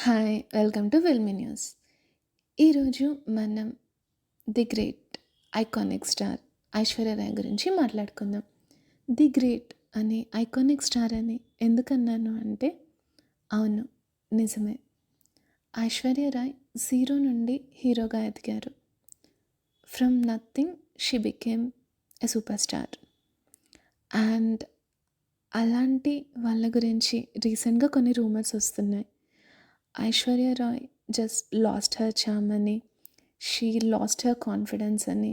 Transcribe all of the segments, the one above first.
Hi! Welcome to Filmy News. ఈరోజు మనం the great iconic star Aishwarya Rai గురించి మాట్లాడుకుందాం. ది గ్రేట్ అని ఐకానిక్ స్టార్ అని ఎందుకన్నాను అంటే అవును, నిజమే. ఐశ్వర్య రాయ్ జీరో నుండి హీరోగా ఎదిగారు. From nothing she became a super star. And అలాంటి వాళ్ళ గురించి రీసెంట్గా కొన్ని రూమర్స్ వస్తున్నాయి. Aishwarya Rai just lost her charm అని, షీ లాస్ట్ హర్ కాన్ఫిడెన్స్ అని,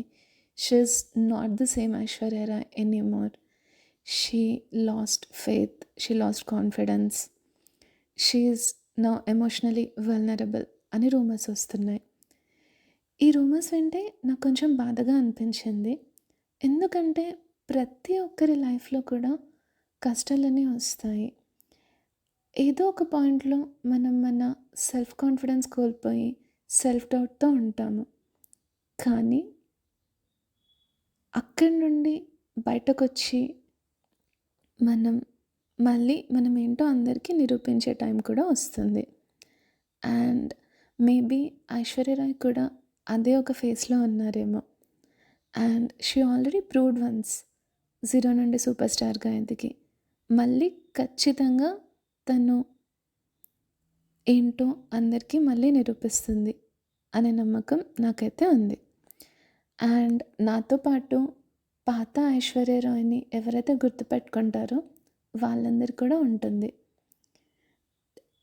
she is not the same Aishwarya Rai anymore, she lost faith, she lost confidence, she is now emotionally vulnerable అని rumours వస్తున్నాయి. ఈ రూమర్స్ వింటే నాకు కొంచెం బాధగా అనిపించింది. ఎందుకంటే ప్రతి ఒక్కరి లైఫ్లో కూడా కష్టాలన్నీ వస్తాయి. ఏదో ఒక పాయింట్లో మనం మన సెల్ఫ్ కాన్ఫిడెన్స్ కోల్పోయి సెల్ఫ్ డౌట్తో ఉంటాము. కానీ అక్కడి నుండి బయటకొచ్చి మనం ఏంటో అందరికీ నిరూపించే టైం కూడా వస్తుంది. అండ్ మేబీ ఐశ్వర్య రాయ్ కూడా అదే ఒక ఫేస్లో ఉన్నారేమో. And she already proved once zero నుండి సూపర్ స్టార్గా ఎదిగి మళ్ళీ ఖచ్చితంగా తను ఏంటో అందరికీ మళ్ళీ నిరూపిస్తుంది అనే నమ్మకం నాకైతే ఉంది. అండ్ నాతో పాటు పాత ఐశ్వర్య రాయ్ని ఎవరైతే గుర్తుపెట్టుకుంటారో వాళ్ళందరికీ కూడా ఉంటుంది.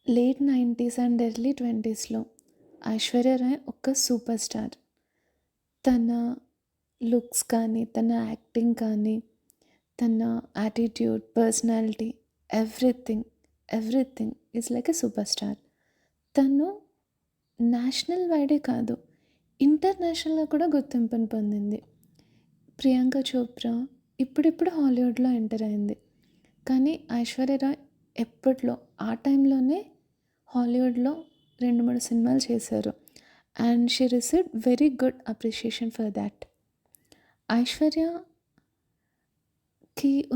లేట్ 90s అండ్ ఎర్లీ 20sలో ఐశ్వర్య రాయ్ ఒక సూపర్ స్టార్. తన లుక్స్ కానీ, తన యాక్టింగ్ కానీ, తన attitude, personality, everything is like a super star. తను నేషనల్ వైడే కాదు, ఇంటర్నేషనల్గా కూడా గుర్తింపును పొందింది. ప్రియాంక చోప్రా ఇప్పుడిప్పుడు హాలీవుడ్లో ఎంటర్ అయింది. కానీ ఐశ్వర్య రాయ్ ఎప్పట్లో ఆ టైంలోనే హాలీవుడ్లో 2-3 సినిమాలు చేశారు. And she received very good appreciation for that. ఐశ్వర్యకి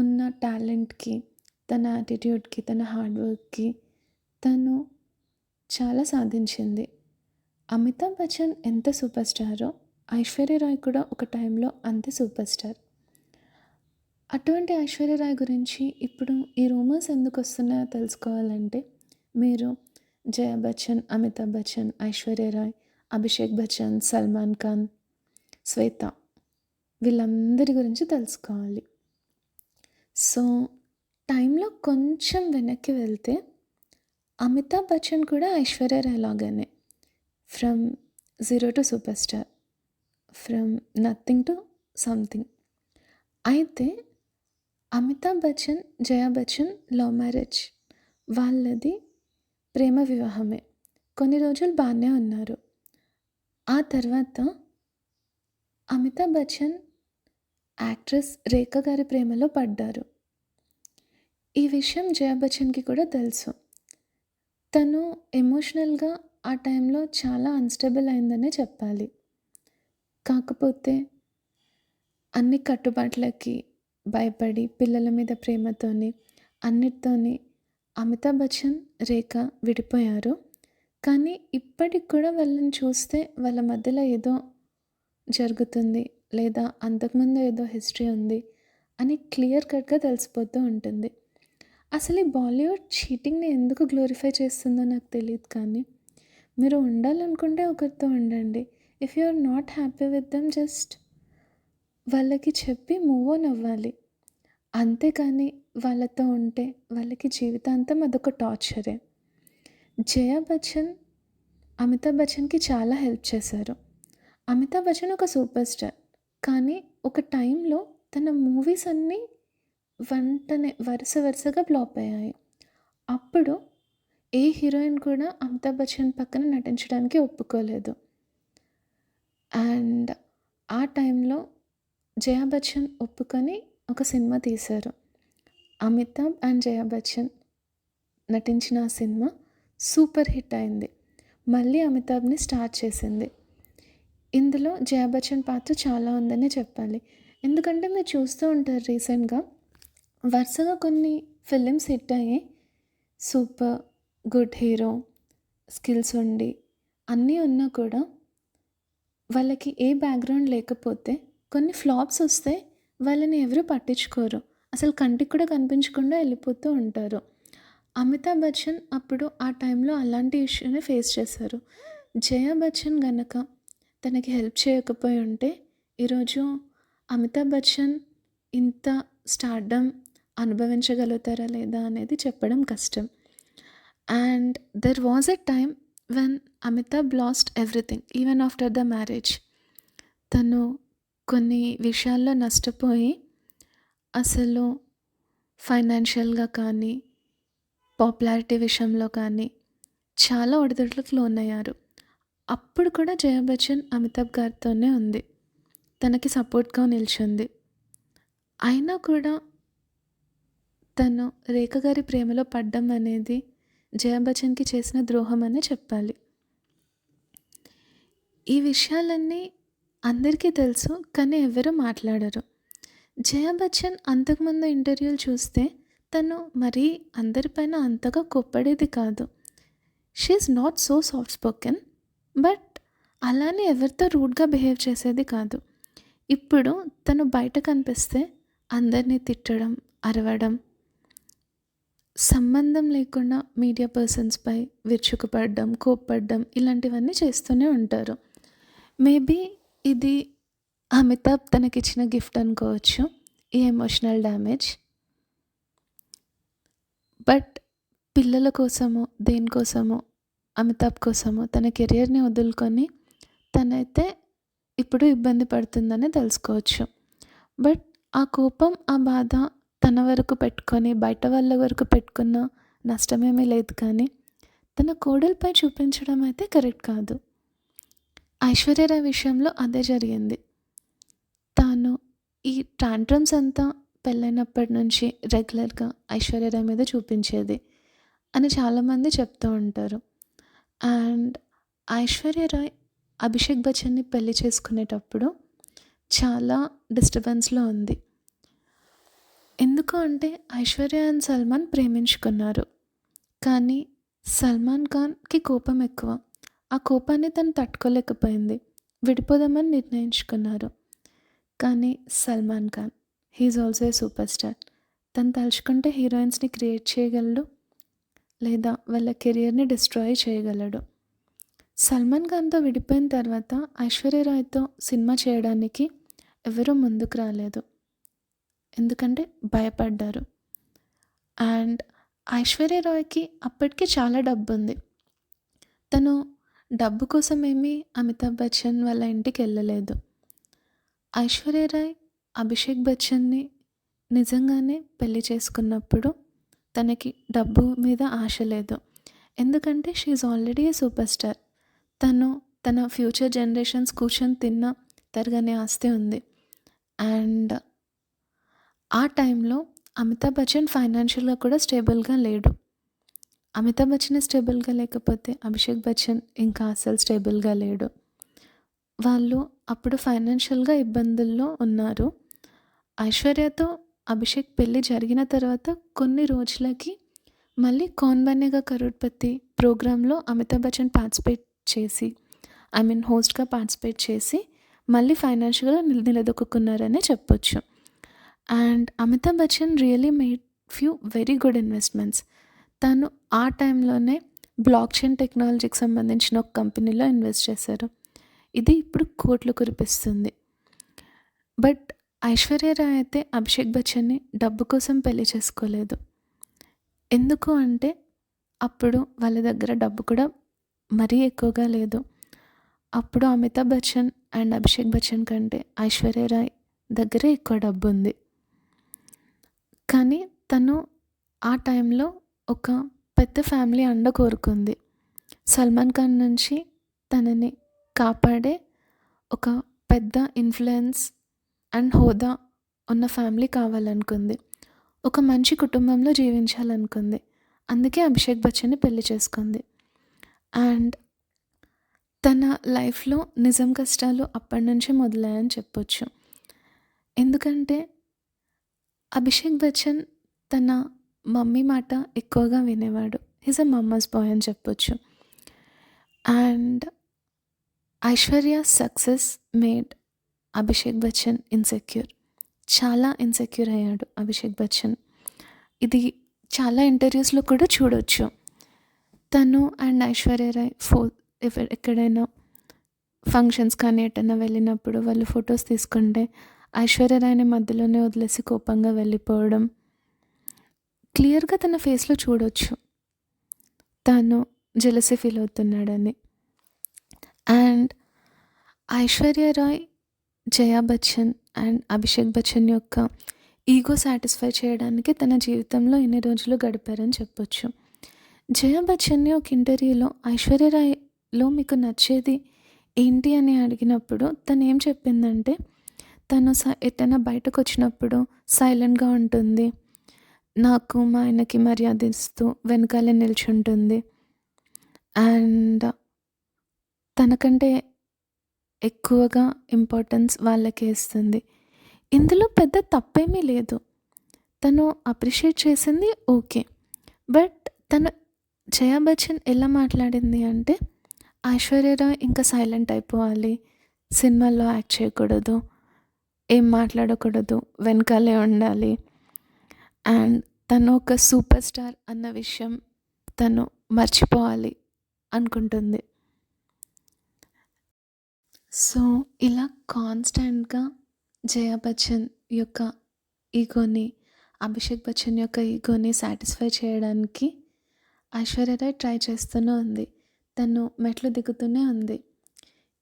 ఉన్న టాలెంట్కి, తన యాటిట్యూడ్కి, తన హార్డ్ వర్క్కి తను చాలా సాధించింది. అమితాబ్ బచ్చన్ ఎంత సూపర్ స్టారో ఐశ్వర్య రాయ్ కూడా ఒక టైంలో అంతే సూపర్ స్టార్. అటువంటి ఐశ్వర్య రాయ్ గురించి ఇప్పుడు ఈ రూమర్స్ ఎందుకు వస్తున్నాయో తెలుసుకోవాలంటే మీరు జయా బచ్చన్, అమితాబ్ బచ్చన్, ఐశ్వర్య రాయ్, అభిషేక్ బచ్చన్, సల్మాన్ ఖాన్, శ్వేత వీళ్ళందరి గురించి తెలుసుకోవాలి. సో టైంలో కొంచెం వెనక్కి వెళ్తే అమితాబ్ బచ్చన్ కూడా ఐశ్వర్య రాయ్ లాగానే from zero to super star, from nothing to something. అయితే అమితాబ్ బచ్చన్, జయా బచ్చన్ లవ్ మ్యారేజ్, వాళ్ళది ప్రేమ వివాహమే. కొన్ని రోజులు బాగానే ఉన్నారు. ఆ తర్వాత అమితాబ్ బచ్చన్ యాక్ట్రెస్ రేఖ గారి ప్రేమలో పడ్డారు. ఈ విషయం జయా బచ్చన్కి కూడా తెలుసు. తను ఎమోషనల్గా ఆ టైంలో చాలా అన్స్టేబుల్ అయిందనే చెప్పాలి. కాకపోతే అన్ని కట్టుబాట్లకి భయపడి పిల్లల మీద ప్రేమతోని అన్నిటితోని అమితాబ్ బచ్చన్, రేఖ విడిపోయారు. కానీ ఇప్పటికి కూడా వాళ్ళని చూస్తే వాళ్ళ మధ్యలో ఏదో జరుగుతుంది, లేదా అంతకుముందు ఏదో హిస్టరీ ఉంది అని క్లియర్ కట్గా తెలిసిపోతూ ఉంటుంది. అసలు ఈ బాలీవుడ్ చీటింగ్ని ఎందుకు గ్లోరిఫై చేస్తుందో నాకు తెలియదు. కానీ మీరు ఉండాలనుకుంటే ఒకరితో ఉండండి. If you are not happy with them just వాళ్ళకి చెప్పి మూవ్ ఆన్ అవ్వాలి. అంతేకాని వాళ్ళతో ఉంటే వాళ్ళకి జీవితాంతం అదొక టార్చరే. జయా బచ్చన్ అమితాబ్ బచ్చన్కి చాలా హెల్ప్ చేశారు. అమితాబ్ బచ్చన్ ఒక సూపర్ స్టార్. కానీ ఒక టైంలో తన మూవీస్ అన్నీ వరుసగా ఫ్లాప్ అయ్యాయి. అప్పుడు ఏ హీరోయిన్ కూడా అమితాబ్ బచ్చన్ పక్కన నటించడానికి ఒప్పుకోలేదు. అండ్ ఆ టైంలో జయా బచ్చన్ ఒప్పుకొని ఒక సినిమా తీశారు. అమితాబ్ అండ్ జయా బచ్చన్ నటించిన ఆ సినిమా సూపర్ హిట్ అయింది. మళ్ళీ అమితాబ్ని స్టార్ట్ చేసింది. ఇందులో జయా బచ్చన్ పాత్ర చాలా ఉందని చెప్పాలి. ఎందుకంటే మీరు చూస్తూ ఉంటారు రీసెంట్గా వరుసగా కొన్ని ఫిలిమ్స్ హిట్ అయ్యాయి. సూపర్, గుడ్ హీరో, స్కిల్స్ ఉండి, అన్నీ ఉన్నా కూడా వాళ్ళకి ఏ బ్యాక్‌గ్రౌండ్ లేకపోతే కొన్ని ఫ్లాప్స్ వస్తే వాళ్ళని ఎవరు పట్టించుకోరు. అసలు కంటికి కూడా కనిపించకుండా ఎళ్ళిపోతూ ఉంటారు. అమితాబ్ బచ్చన్ అప్పుడు ఆ టైంలో అలాంటి ఇష్యూనే ఫేస్ చేశారు. జయా బచ్చన్ గనక తనకి హెల్ప్ చేయకపోయి ఉంటే ఈరోజు అమితాబ్ బచ్చన్ ఇంత స్టార్డమ్ అనుభవించగలుగుతారా లేదా అనేది చెప్పడం కష్టం. And there was a time when Amitabh lost everything even after the marriage. తను కొన్ని విషయాల్లో నష్టపోయి అసలు ఫైనాన్షియల్‌గా కానీ, పాపులారిటీ విషయంలో కానీ చాలా ఒడిదుడుకులకు లోనయ్యారు. అప్పుడు కూడా జయా బచ్చన్ అమితాబ్ గారితోనే ఉంది. తనకి సపోర్ట్‌గా నిల్చుంది. అయినా కూడా తను రేఖ గారి ప్రేమలో పడ్డం అనేది జయా బచ్చన్‌కి చేసిన ద్రోహం అనే చెప్పాలి. ఈ విషయాలన్నీ అందరికీ తెలుసు. కానీ ఎవరు మాట్లాడరు. జయా బచ్చన్ అంతకుముందు ఇంటర్వ్యూలు చూస్తే తను మరీ అందరిపైన అంతగా కోప్పడేది కాదు. She is not so soft spoken. But అలానే ఎవరితో రూడ్‌గా బిహేవ్ చేసేది కాదు. ఇప్పుడు తను బయట కనిపిస్తే అందరిని తిట్టడం, అరవడం, సంబంధం లేకుండా మీడియా పర్సన్స్‌పై విరుచుకుపడడం, కోప్పడడం ఇలాంటివన్నీ చేస్తూనే ఉంటారు. మేబీ ఇది అమితాబ్ తనకిచ్చిన గిఫ్ట్ అనుకోవచ్చు. ఈ ఎమోషనల్ డ్యామేజ్. బట్ పిల్లల కోసమో, దేనికోసమో, అమితాబ్ కోసమో తన కెరియర్‌ని వదులుకొని తనైతే ఇప్పుడు ఇబ్బంది పడుతుందని తెలుసుకోవచ్చు. బట్ ఆ కోపం, ఆ బాధ తన వరకు పెట్టుకొని బయట వాళ్ళ వరకు పెట్టుకున్న నష్టమేమీ లేదు. కానీ తన కోడలిపై చూపించడం అయితే కరెక్ట్ కాదు. ఐశ్వర్య రాయ్ విషయంలో అదే జరిగింది. తాను ఈ టాంట్రమ్స్ అంతా పెళ్ళైనప్పటి నుంచి రెగ్యులర్‌గా ఐశ్వర్య రాయ్ మీద చూపించేది అని చాలామంది చెప్తూ ఉంటారు. అండ్ ఐశ్వర్య రాయ్ అభిషేక్ బచ్చన్ని పెళ్లి చేసుకునేటప్పుడు చాలా డిస్టర్బెన్స్‌లో ఉంది. ఎందుకు అంటే ఐశ్వర్య అండ్ సల్మాన్ ప్రేమించుకున్నారు. కానీ సల్మాన్ ఖాన్‌కి కోపం ఎక్కువ. ఆ కోపాన్ని తను తట్టుకోలేకపోయింది. విడిపోదామని నిర్ణయించుకున్నారు. కానీ Salman Khan he is also a super star. తను తలుచుకుంటే హీరోయిన్స్‌ని క్రియేట్ చేయగలడు. లేదా వాళ్ళ కెరియర్‌ని డిస్ట్రాయ్ చేయగలడు. సల్మాన్ ఖాన్‌తో విడిపోయిన తర్వాత ఐశ్వర్య రాయ్‌తో సినిమా చేయడానికి ఎవరూ ముందుకు రాలేదు. ఎందుకంటే భయపడ్డారు. అండ్ ఐశ్వర్య రాయ్‌కి అప్పటికి చాలా డబ్బుంది. తను డబ్బు కోసం ఏమీ అమితాబ్ బచ్చన్ వాళ్ళ ఇంటికి వెళ్ళలేదు. ఐశ్వర్య రాయ్ అభిషేక్ బచ్చన్ని నిజంగానే పెళ్లి చేసుకున్నప్పుడు తనకి డబ్బు మీద ఆశ లేదు. ఎందుకంటే she is already A super star. తను తన ఫ్యూచర్ జనరేషన్స్ కూర్చొని తిన్న తరగని ఆస్తి ఉంది. అండ్ ఆ టైంలో అమితాబ్ బచ్చన్ ఫైనాన్షియల్‌గా కూడా స్టేబుల్‌గా లేడు. అమితాబ్ బచ్చనే స్టేబుల్‌గా లేకపోతే అభిషేక్ బచ్చన్ ఇంకా అస్సలు స్టేబుల్‌గా లేడు. వాళ్ళు అప్పుడు ఫైనాన్షియల్‌గా ఇబ్బందుల్లో ఉన్నారు. ఐశ్వర్యతో అభిషేక్ పెళ్లి జరిగిన తర్వాత కొన్ని రోజులకి మళ్ళీ 'కౌన్ బనేగా కరోడ్‌పతి' ప్రోగ్రామ్‌లో అమితాబ్ బచ్చన్ పార్టిసిపేట్ చేసి హోస్ట్‌గా పార్టిసిపేట్ చేసి మళ్ళీ ఫైనాన్షియల్‌గా నిలదొక్కుకున్నారనే చెప్పొచ్చు. And Amitabh Bachchan really made few very good investments. తను ఆ టైంలోనే బ్లాక్ చైన్ టెక్నాలజీకి సంబంధించిన ఒక కంపెనీలో ఇన్వెస్ట్ చేశారు. ఇది ఇప్పుడు కోట్లు కురిపిస్తుంది. బట్ ఐశ్వర్య రాయ్ అయితే అభిషేక్ బచ్చన్ని డబ్బు కోసం పెళ్లి చేసుకోలేదు. ఎందుకు అంటే అప్పుడు వాళ్ళ దగ్గర డబ్బు కూడా మరీ ఎక్కువగా లేదు. అప్పుడు అమితాబ్ బచ్చన్ అండ్ అభిషేక్ బచ్చన్ కంటే ఐశ్వర్య రాయ్ దగ్గరే ఎక్కువ డబ్బు ఉంది. కానీ తను ఆ టైంలో ఒక పెద్ద ఫ్యామిలీ అండ కోరుకుంది. సల్మాన్ ఖాన్ నుంచి తనని కాపాడే ఒక పెద్ద ఇన్‌ఫ్లుయెన్స్ అండ్ హోదా ఉన్న ఫ్యామిలీ కావాలనుకుంది. ఒక మంచి కుటుంబంలో జీవించాలనుకుంది. అందుకే అభిషేక్ బచ్చన్ని పెళ్లి చేసుకుంది. అండ్ తన లైఫ్‌లో నిజం కష్టాలు అప్పటినుంచే మొదలయ్యాయని చెప్పొచ్చు. ఎందుకంటే అభిషేక్ బచ్చన్ తన మమ్మీ మాట ఎక్కువగా వినేవాడు. He is a mamma's boy అని చెప్పొచ్చు. And Aishwarya success made Abhishek Bachchan insecure. చాలా ఇన్సెక్యూర్ అయ్యాడు అభిషేక్ బచ్చన్. ఇది చాలా ఇంటర్వ్యూస్లో కూడా చూడొచ్చు. తను అండ్ ఐశ్వర్య రాయ్ ఎక్కడైనా ఫంక్షన్స్ కానీ ఎటైనా వెళ్ళినప్పుడు వాళ్ళు ఫొటోస్ తీసుకుంటే ఐశ్వర్య రాయ్ని మధ్యలోనే వదిలేసి కోపంగా వెళ్ళిపోవడం క్లియర్గా తన ఫేస్లో చూడొచ్చు తను జెలసీ ఫీల్ అవుతున్నాడని. అండ్ ఐశ్వర్య రాయ్, జయా బచ్చన్ అండ్ అభిషేక్ బచ్చన్ యొక్క ఈగో సాటిస్ఫై చేయడానికి తన జీవితంలో ఇన్ని రోజులు గడిపారని చెప్పొచ్చు. జయా బచ్చన్ని ఒక ఇంటర్వ్యూలో ఐశ్వర్య రాయ్లో మీకు నచ్చేది ఏంటి అని అడిగినప్పుడు తను ఏం చెప్పిందంటే తను ఎటైనా బయటకు వచ్చినప్పుడు సైలెంట్గా ఉంటుంది, నాకు మా ఆయనకి మర్యాద ఇస్తూ వెనకాలే నిల్చుంటుంది అండ్ తనకంటే ఎక్కువగా ఇంపార్టెన్స్ వాళ్ళకే ఇస్తుంది. ఇందులో పెద్ద తప్పేమీ లేదు, తను అప్రిషియేట్ చేసింది ఓకే. బట్ తను జయా బచ్చన్ ఎలా మాట్లాడింది అంటే ఐశ్వర్య రాయ్ ఇంకా సైలెంట్ అయిపోవాలి, సినిమాల్లో యాక్ట్ చేయకూడదు, ఏం మాట్లాడకూడదు, వెనకాలే ఉండాలి అండ్ తను ఒక సూపర్ స్టార్ అన్న విషయం తను మర్చిపోవాలి అనుకుంటుంది. సో ఇలా కాన్స్టెంట్గా జయా బచ్చన్ యొక్క ఈగోని, అభిషేక్ బచ్చన్ యొక్క ఈగోని సాటిస్ఫై చేయడానికి ఐశ్వర్య రాయ్ ట్రై చేస్తూనే ఉంది, తను మెట్లు దిగుతూనే ఉంది.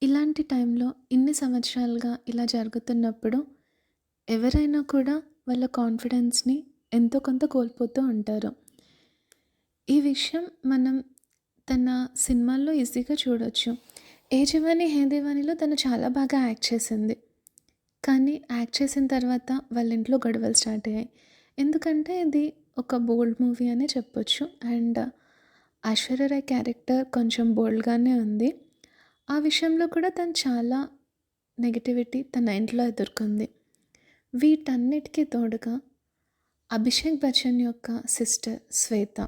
ఇలాంటి టైంలో ఇన్ని సంవత్సరాలుగా ఇలా జరుగుతున్నప్పుడు ఎవరైనా కూడా వాళ్ళ కాన్ఫిడెన్స్ని ఎంతో కొంత కోల్పోతూ ఉంటారు. ఈ విషయం మనం తన సినిమాల్లో ఈజీగా చూడొచ్చు. ఏ జవానీ హే దివానీలో తను చాలా బాగా యాక్ట్ చేసింది, కానీ యాక్ట్ చేసిన తర్వాత వాళ్ళ ఇంట్లో గొడవలు స్టార్ట్ అయ్యాయి. ఎందుకంటే ఇది ఒక బోల్డ్ మూవీ అనే చెప్పొచ్చు అండ్ ఐశ్వర్య రాయ్ క్యారెక్టర్ కొంచెం బోల్డ్గానే ఉంది. ఆ విషయంలో కూడా తను చాలా నెగటివిటీ తన ఇంట్లో ఎదుర్కొంది. వీటన్నిటికీ తోడుగా అభిషేక్ బచ్చన్ యొక్క సిస్టర్ శ్వేత